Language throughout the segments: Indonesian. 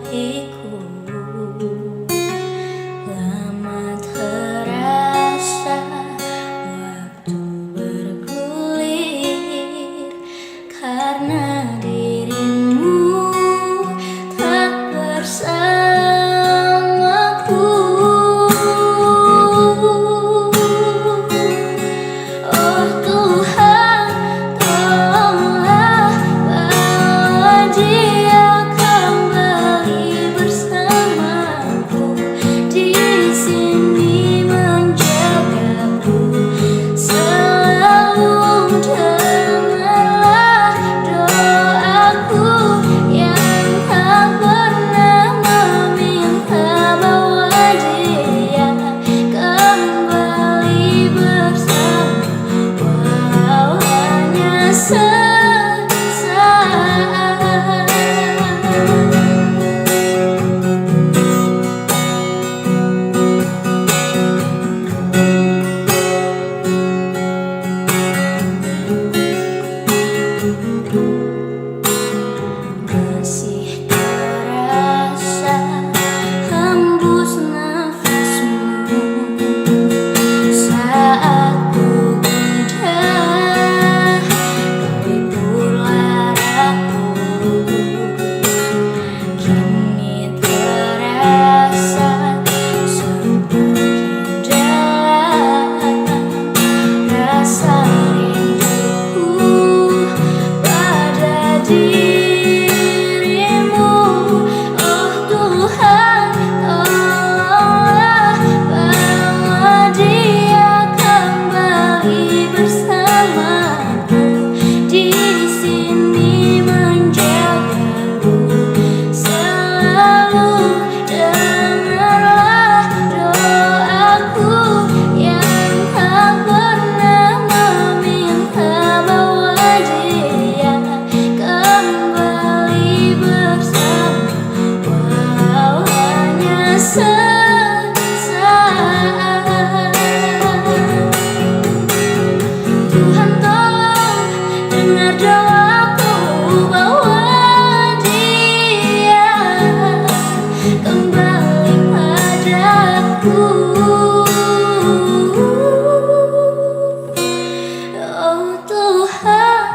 menyuapiku. Lama terasa waktu bergulir karena dirimu tak bersamaku. Oh Tuhan, tolonglah bawa dia kembali bersamaku, di sini menjagaku selalu. Dengarlah doaku yang tak pernah meminta bawa dia kembali bersama, walau hanya sesaat. Masih terasa hembus nafasmu saat ku gundah pelipur ladaku. Kini terasa semakin dalam rasa rinduku pada dirimu. Oh Tuhan, tolonglah bawa dia kembali bersamaku, di sini menjagaku selalu. Dengarlah doaku yang tak pernah meminta bawa dia kembali bersama, walau hanya sesaat. Tuhan, tolong dengar doaku, bawa dia kembali padaku. Oh Tuhan,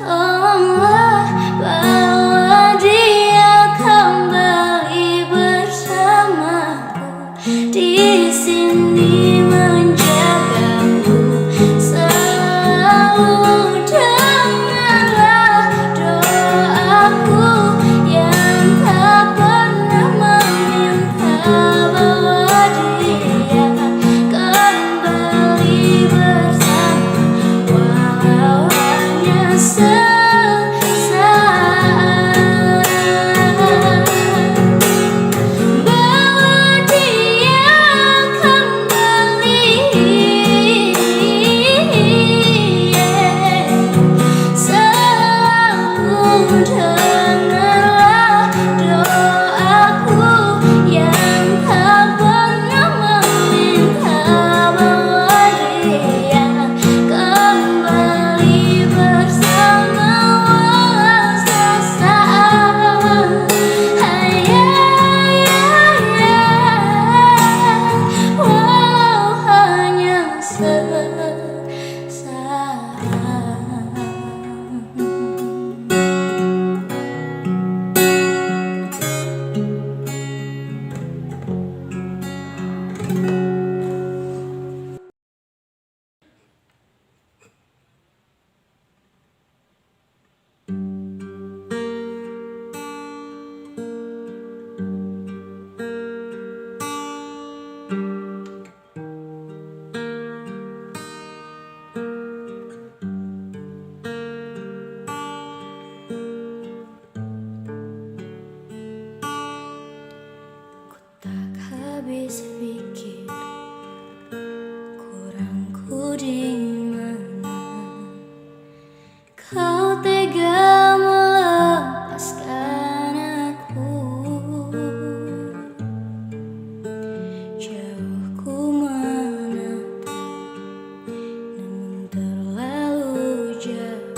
tolonglah bawa dia kembali bersamaku, di sini menjagaku selalu. Dengarlah doaku yang tak pernah meminta bawa dia kembali bersama, walau hanya sesaat. Bawa dia kembali, selalu. Dengarlah doaku yang tak pernah meminta bawa dia kembali bersama, walau sesaat. Walau hanya sesaat. Tak habis pikir kurangku di mana kau tega melepaskan aku. Jauh ku menatap, namun terlalu jauh.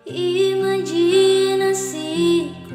Imajinasiku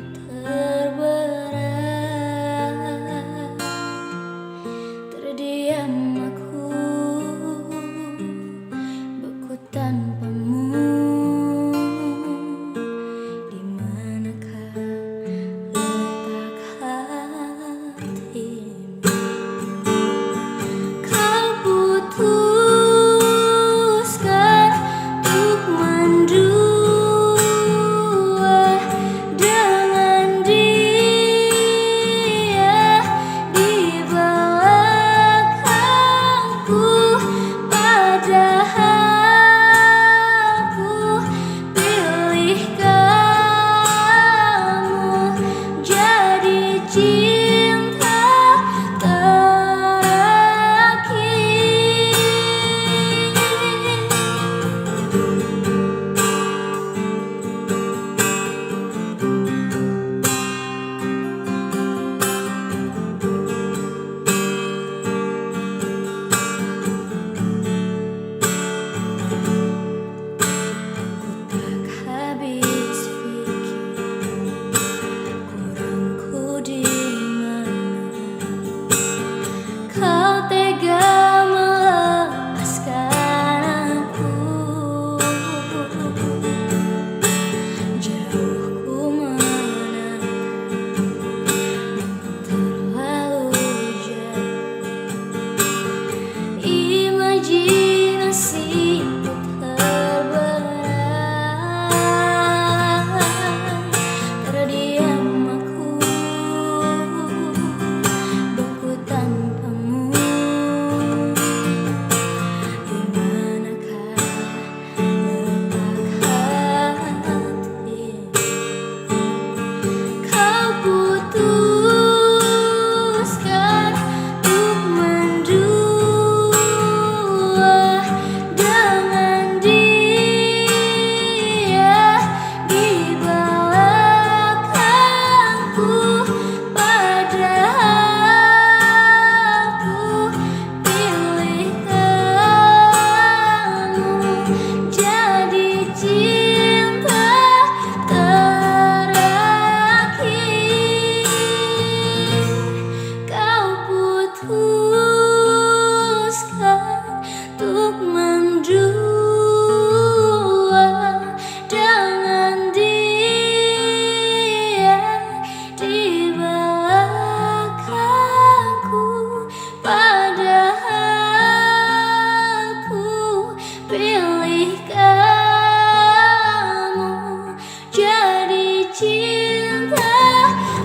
cinta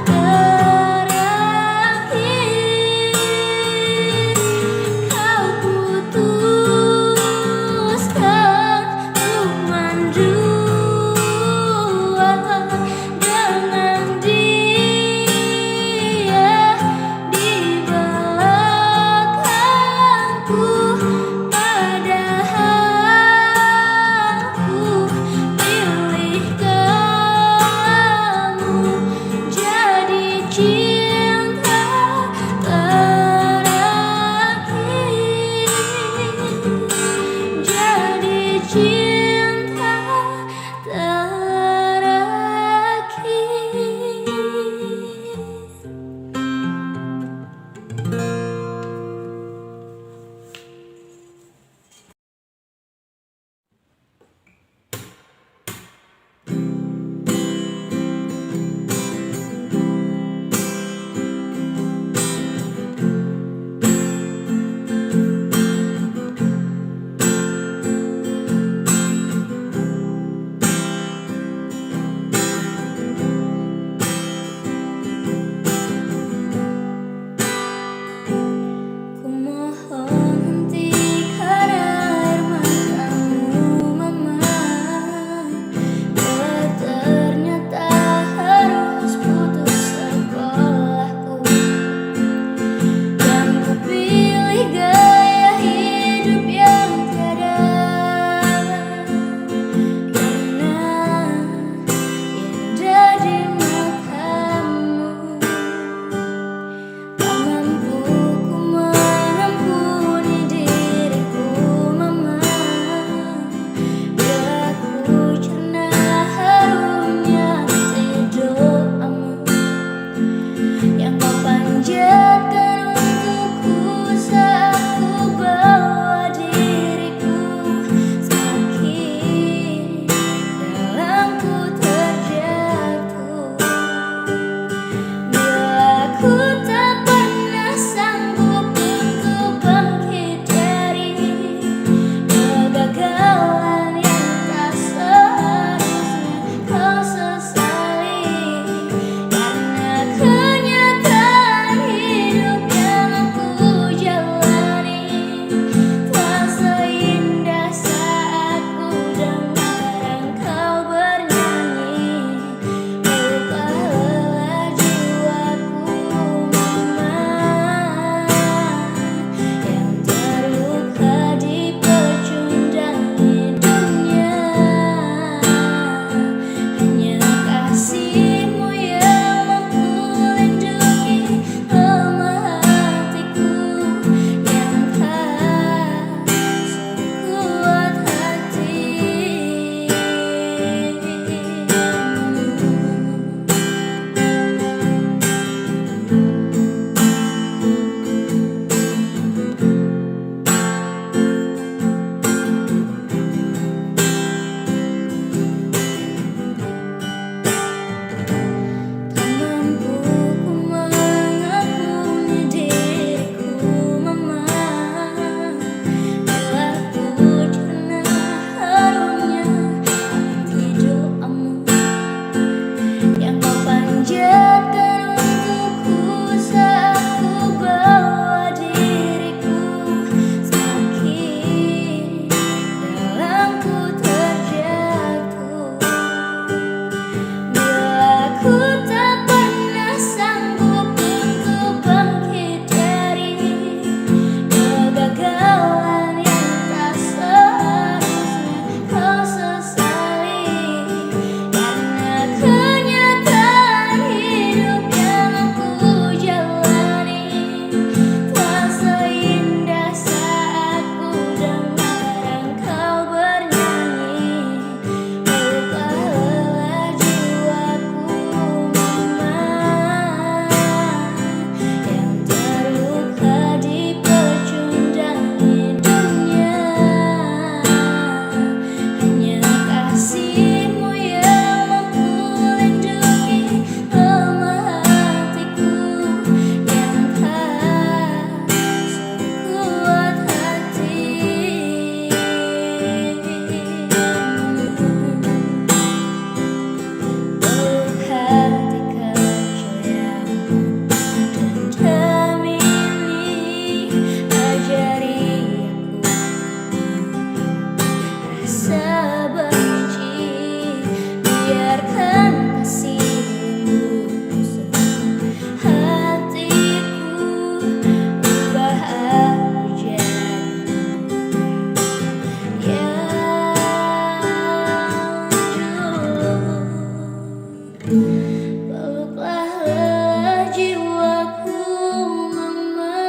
terakhir kau putuskan untuk mendua dengan dia di belakangku, padahal ku pilih kamu. Peluklah jiwaku mama,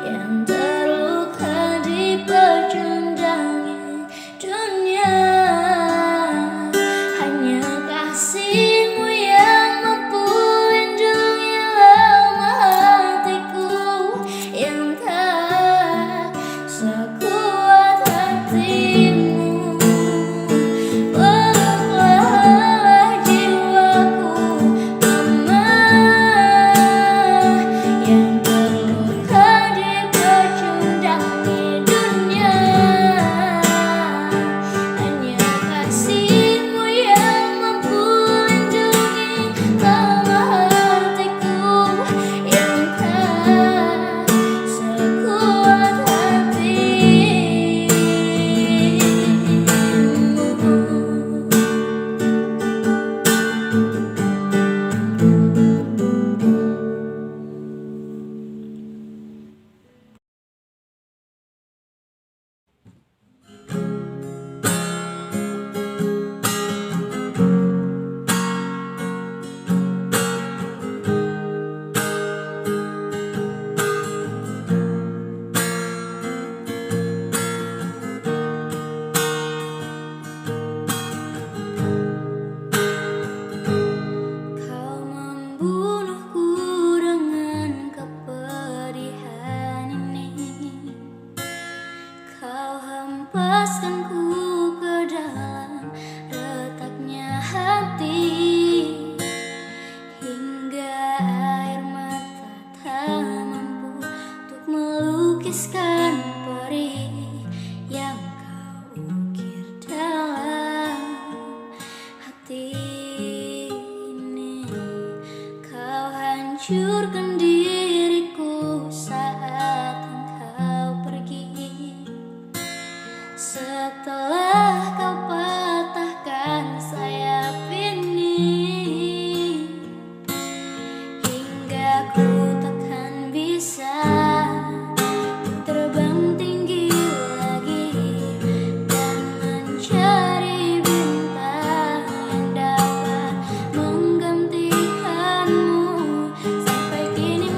yang terluka dipecundangi dunia. Hanya kasih-Mu yang mampu lindungi lemah hatiku yang tak sekuat hati-Mu. Peluklah jiwaku mama, yang terluka dipecundangi dunia. Hanya kasih-Mu yang mampu lindungi lemah hatiku yang tak sekuat hati-Mu. Kau membunuhku dengan kepedihan ini. Kau hempaskanku ke dalam retaknya hati, hingga air mata tak mampu untuk melukiskan perih yang kau ukir dalam hati ini. Kau hancurkan diriku saat engkau pergi, setelah kau patahkan sayap ini, hingga ku takkan bisa terbang tinggi lagi dan mencari bintang yang dapat menggantikanmu. Sampai kini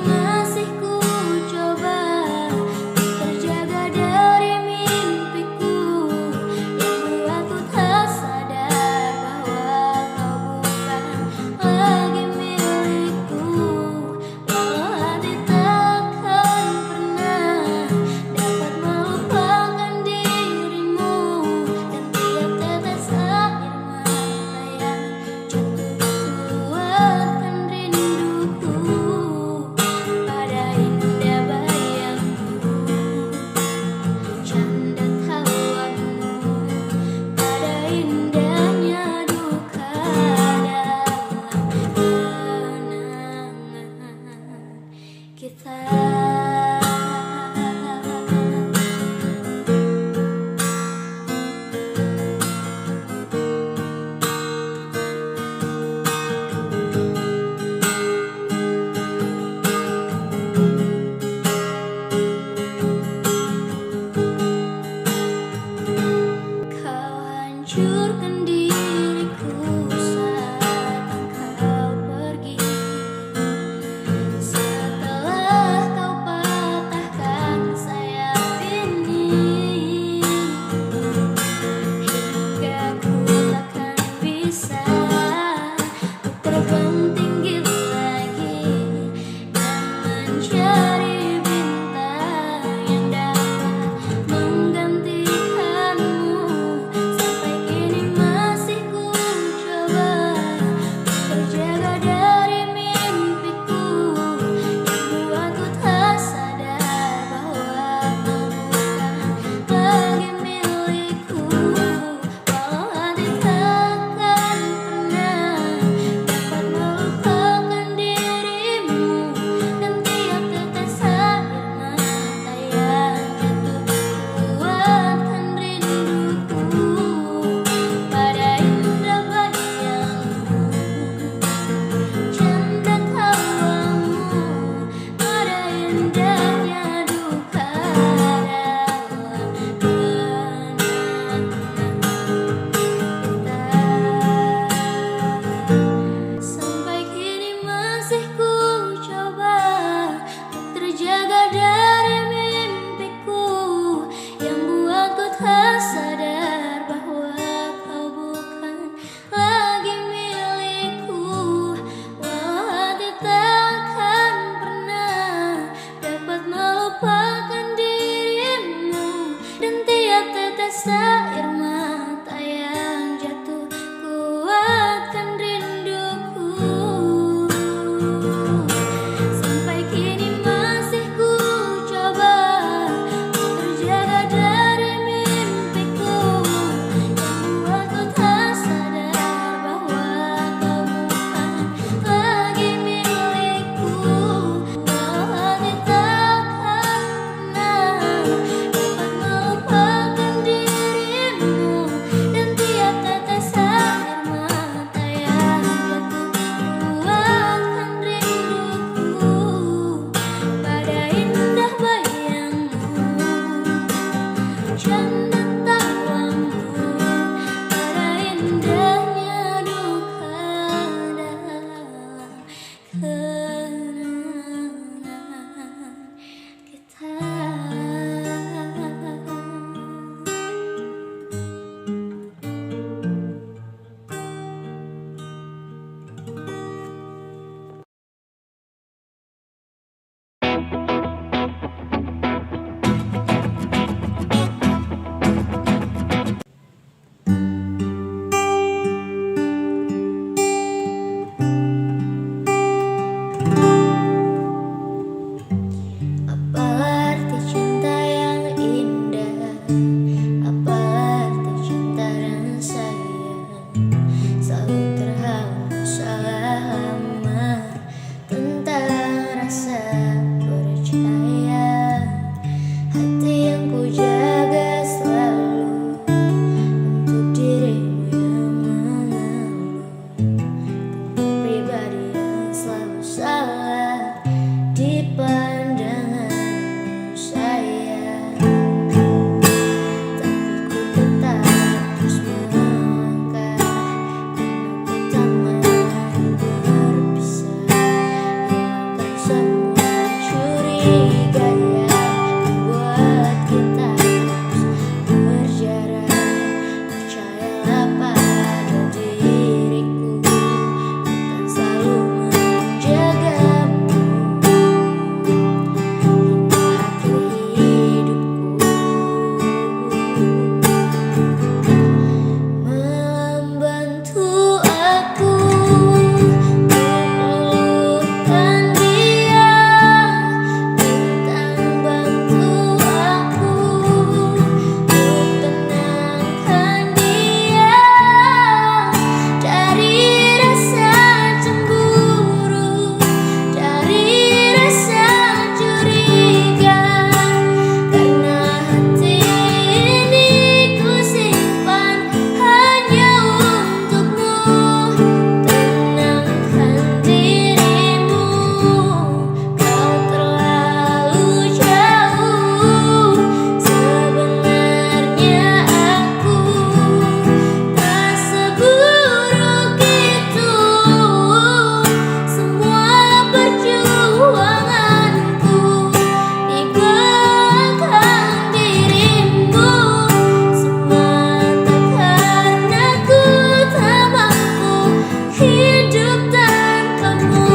hidup tanpamu.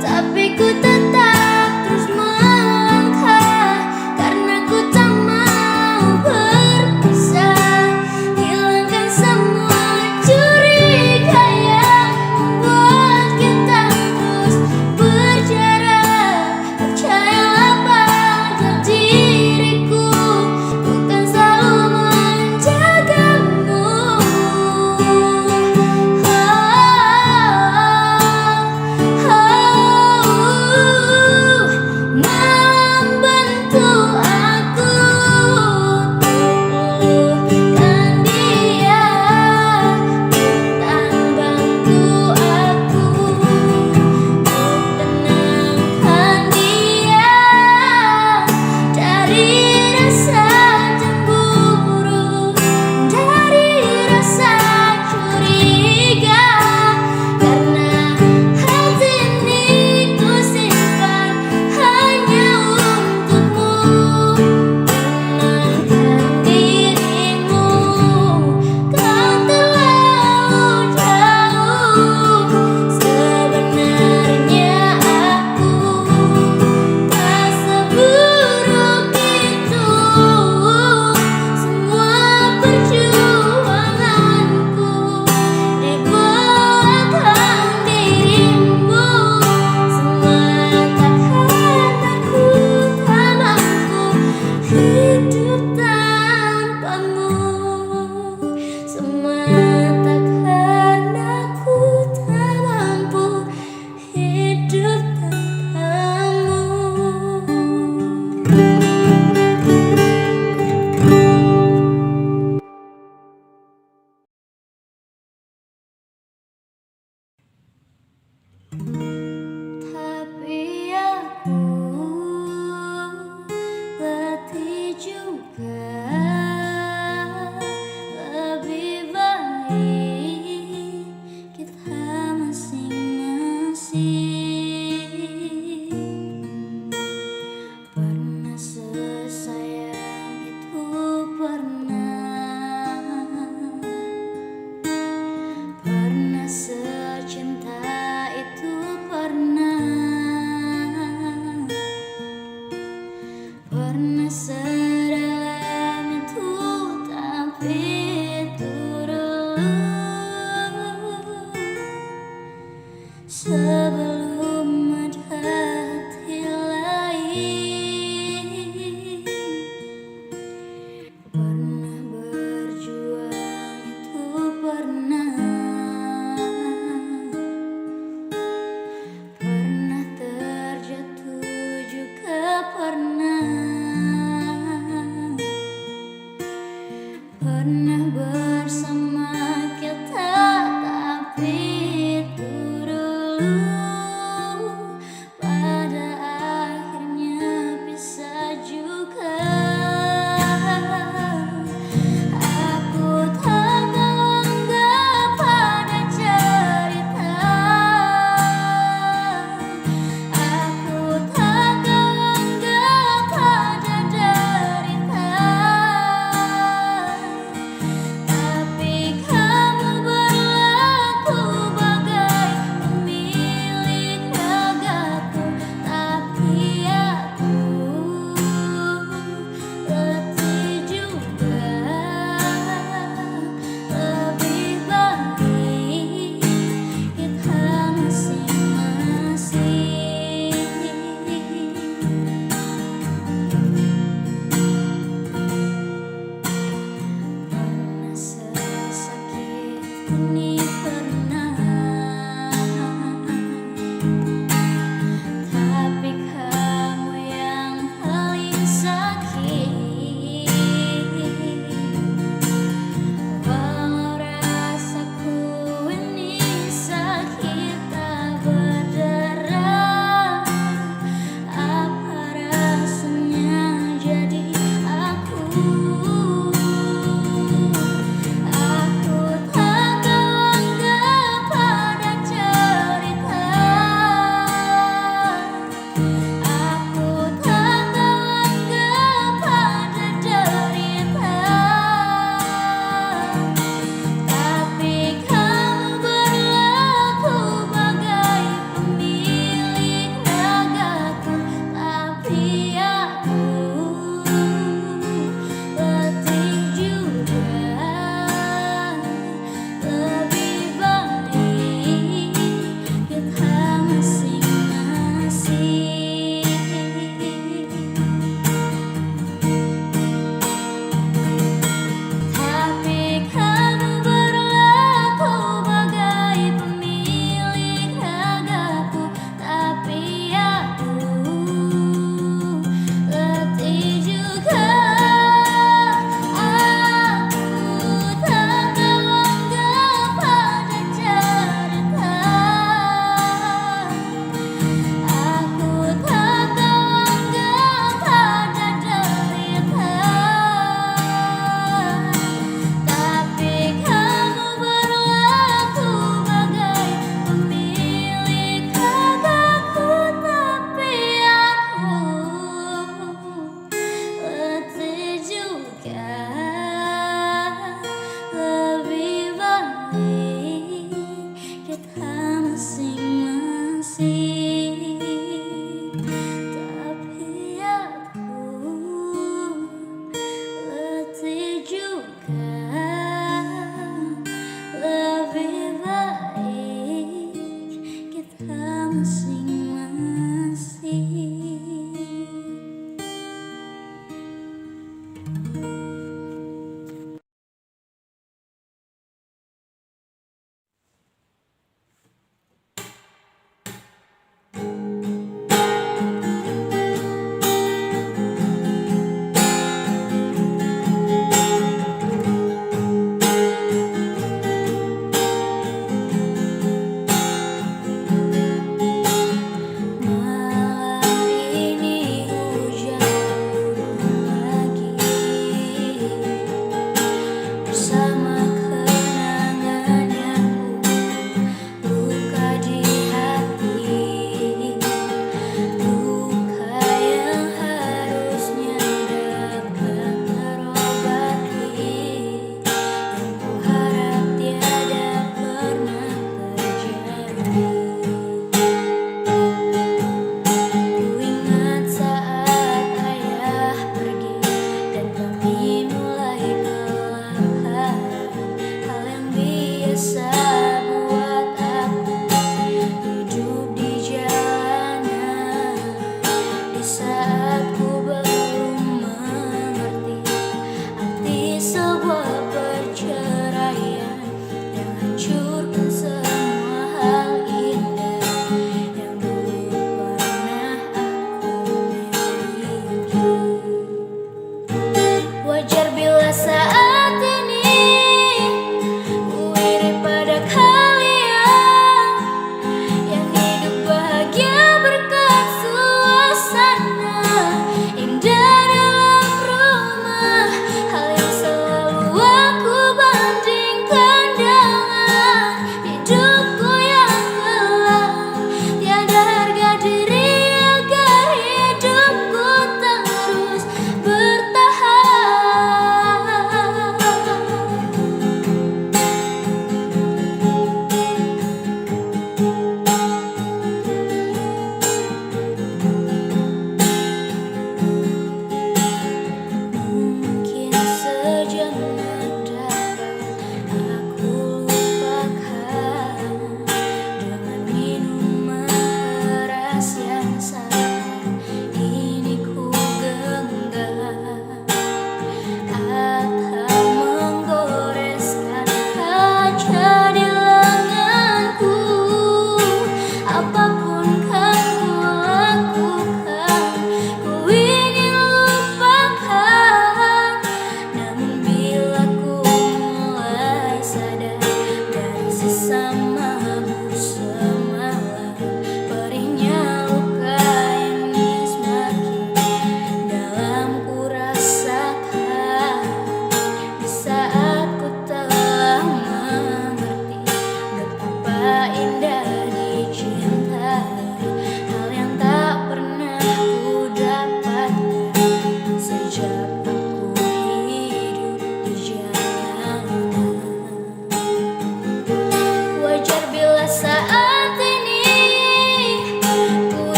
Tapi ku tetap terus melangkah, karena ku tak mau berpisah. Hilangkan semua curiga yang membuat kita terus berjarak. Percayalah pada diriku, ku kan selalu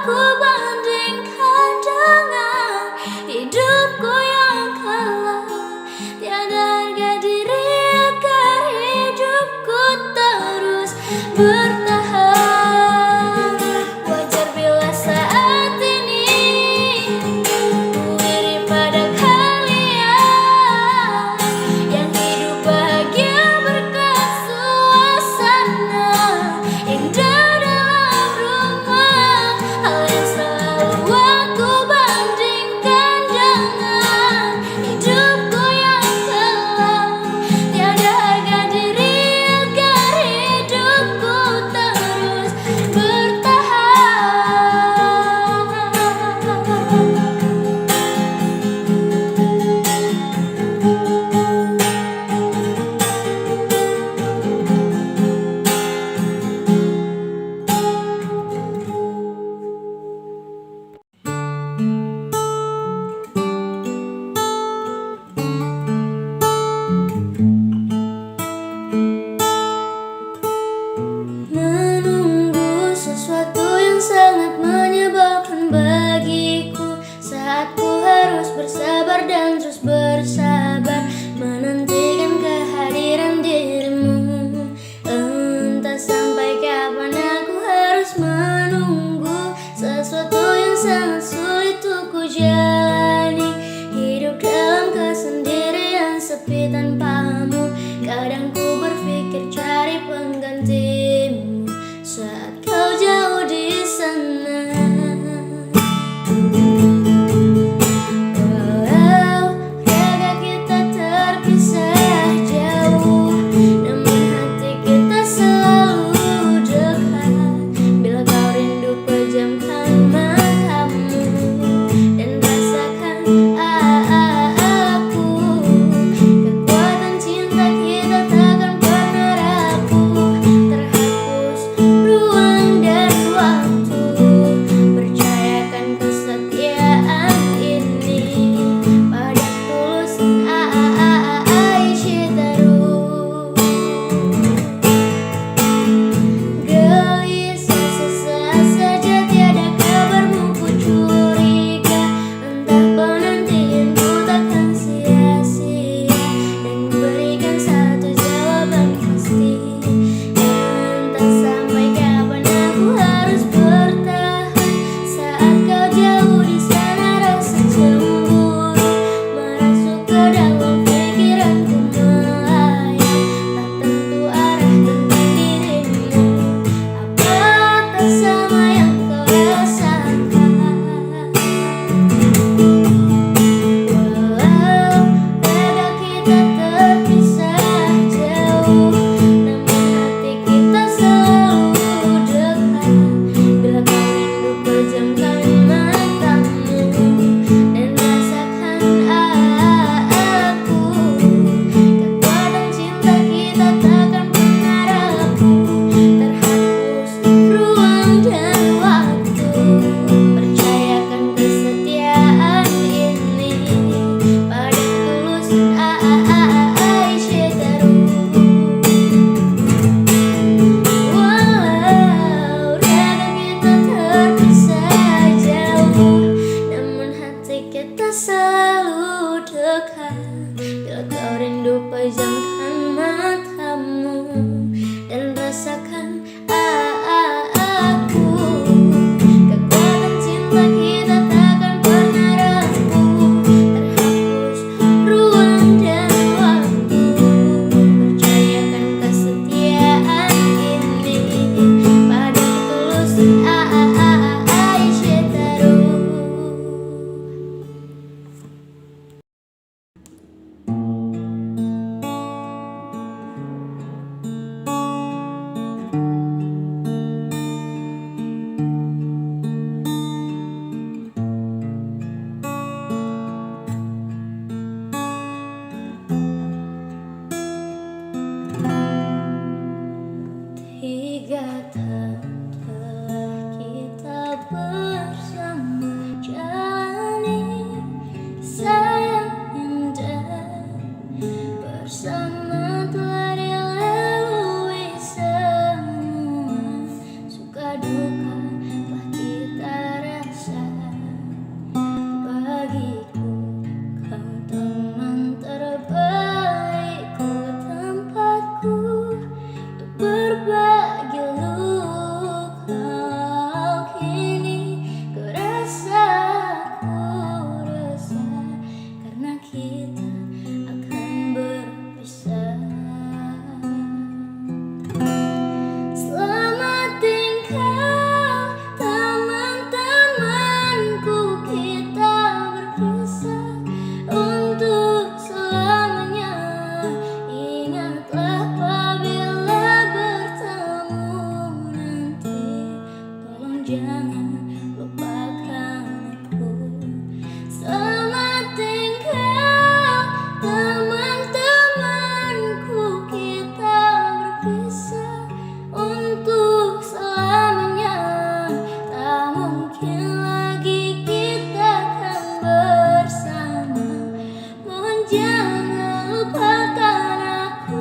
aku bandingkan dengan hidupku yang kelak. Tiada harga diri agar hidupku terus bertahan. Wajar bila saat ini ku iri pada kalian yang hidup bahagia berkat suasana indah dalam rumah. Hal yang selalu aku bandingkan dengan hidupku yang kelak. Tiada harga diri agar hidupku jangan lupakan aku. Selamat tinggal teman-temanku, kita berpisah untuk selamanya. Tak mungkin lagi kita akan bersama. Mohon jangan lupakan aku.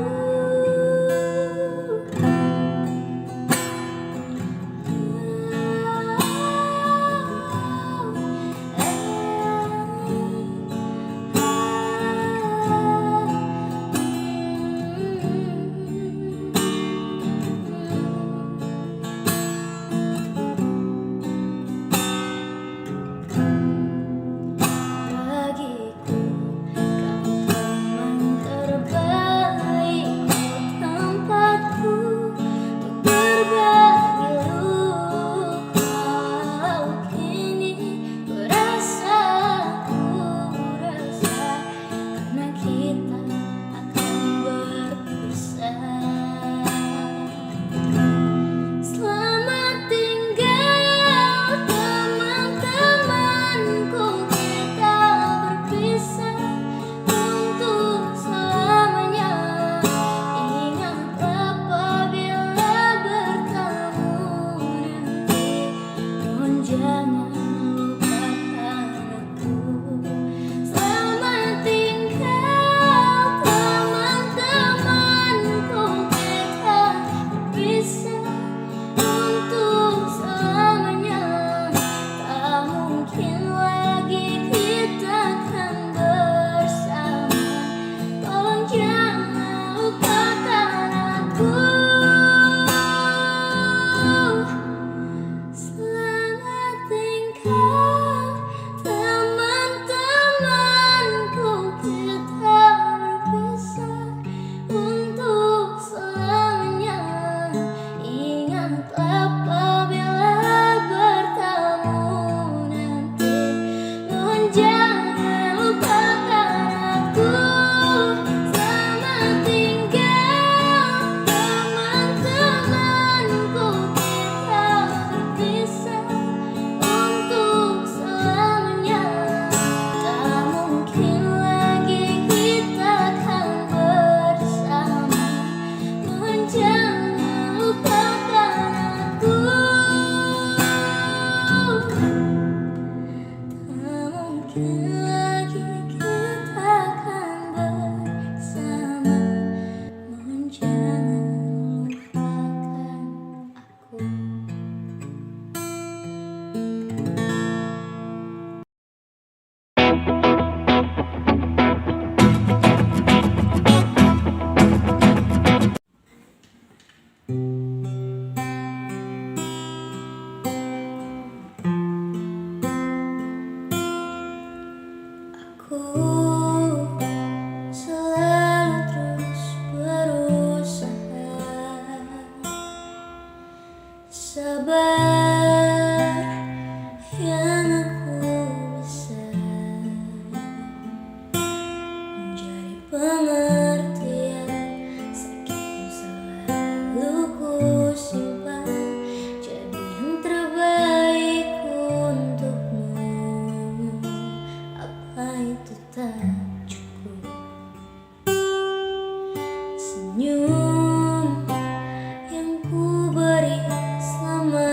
Bagiku kamu teman terbaik, tempatku untuk berbagi luka. Kini ku rasa karena kita akan berpisah. Selamat tinggal teman-temanku, kita berpisah untuk selamanya. Ingat apabila bertemu nanti, mohon jangan lupakan aku. Selamat tinggal teman-temanku, kita berpisah untuk selamanya. Tak mungkin lagi kita akan bersama. Tolong jangan lupakan aku. Selamat tinggal teman-temanku, kita berpisah untuk selamanya. Ingat apabila bertemu nanti, mohon jangan lupakan aku. Selamat tinggal teman-temanku, kita berpisah untuk selamanya. Tak mungkin lagi kita akan bersama. Mohon jangan lupakan aku. Tak mungkin lagi kita akan bersama. Mohon jangan lupakan aku. Aku selalu terus berusaha, sabar yang aku bisa, menjadi pengertian sakit selalu ku simpan, jadi yang terbaik untukmu. Apa itu tak cukup? Senyum yang ku beri selama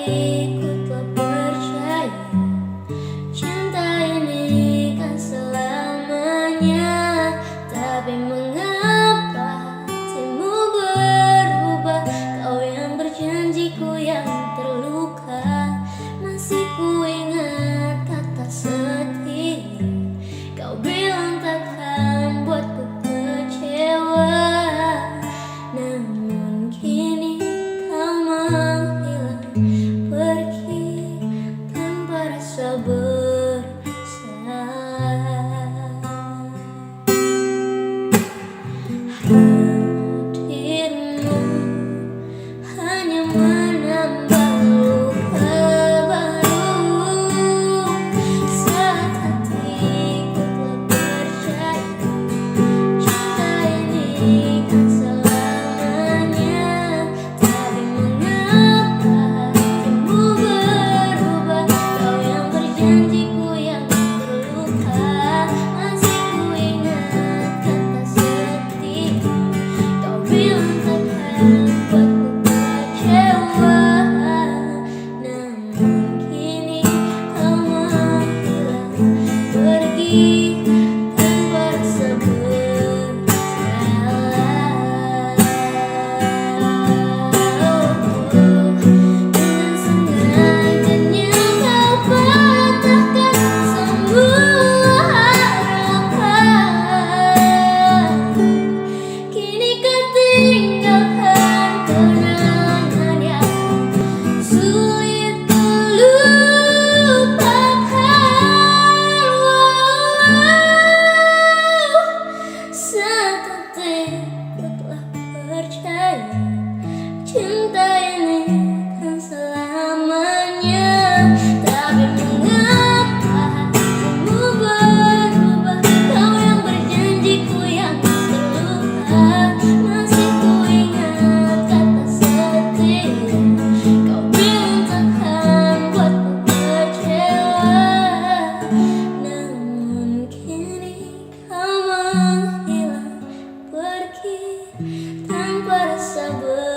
hatiku telah percaya cinta ini kan selamanya. Tapi mengapa hatimu berubah? Kau yang berjanjiku yang terluka. Masih ku ingat kata setia kau bilang takkan buatku kecewa. Namun kini kau menghilang pergi tanpa rasa bersalah. Hadirmu hanya menambah luka baru. Saat hatiku telah percaya cinta ini kan selamanya. Tapi mengapa hatimu berubah? Kau yang berjanjiku yang terluka. Masih ku ingat kata setia kau bilang takkan buatku kecewa. Namun kini kau menghilang pergi tanpa rasa bersalah. Dengan sengajanya kau patahkan semua harapan. Kini kau tinggalkan kenangan yang sulit terlupakan. Setetikku telah percaya cinta ini kan selamanya. Tapi mengapa hatimu berubah? Kau yang berjanjiku yang terluka. Masih ku ingat kata setia kau bilang takkan buatku kecewa. Namun kini kau menghilang pergi tanpa rasa bersalah.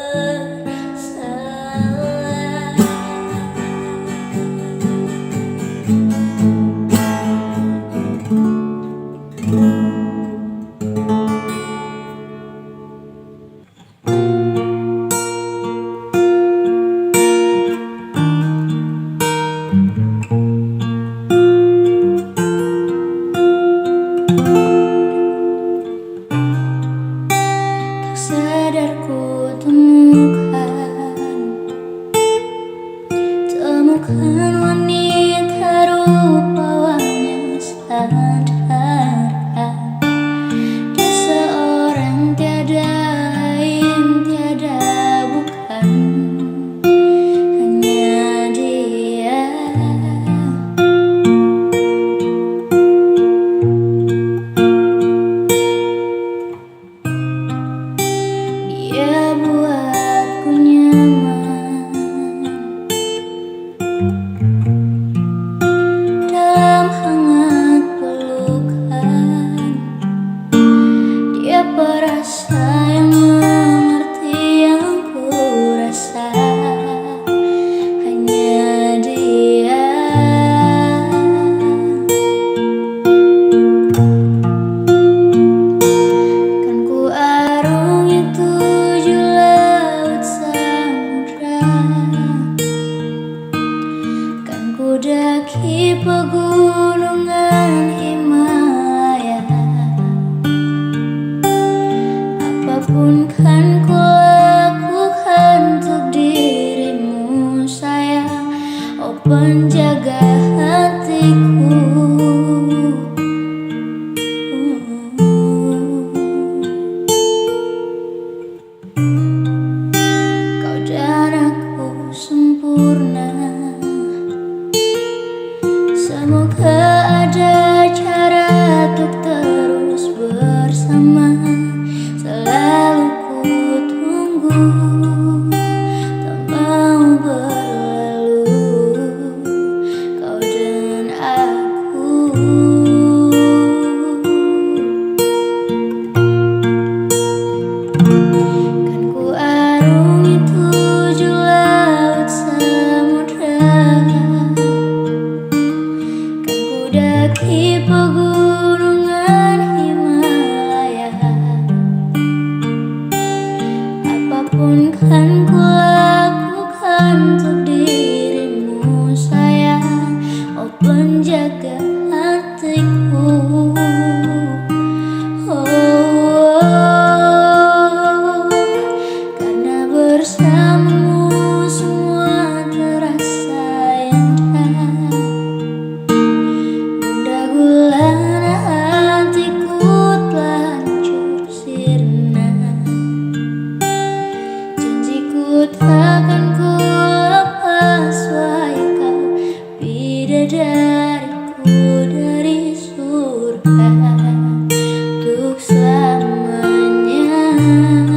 Tak sadar ku temukan wanita rupawannya sadarkan dia seorang tiada lain, tiada bukan, hanya dia. Dia buatku nyaman dalam hangat pelukan. Dia perasa yang mengerti yang ku rasa, hanya dia. Kan ku arungi 7 laut samudra, kan ku daki pegunungan Himalaya. Apapun kan ku lakukan untuk dirimu sayang, oh penjaga hatiku. Kau dan aku sempurna. Semoga ada cara untuk terus bersama. Selalu ku tunggu, tak mau berlalu kau dan aku. Kan ku arungi 7 laut samudra. sana.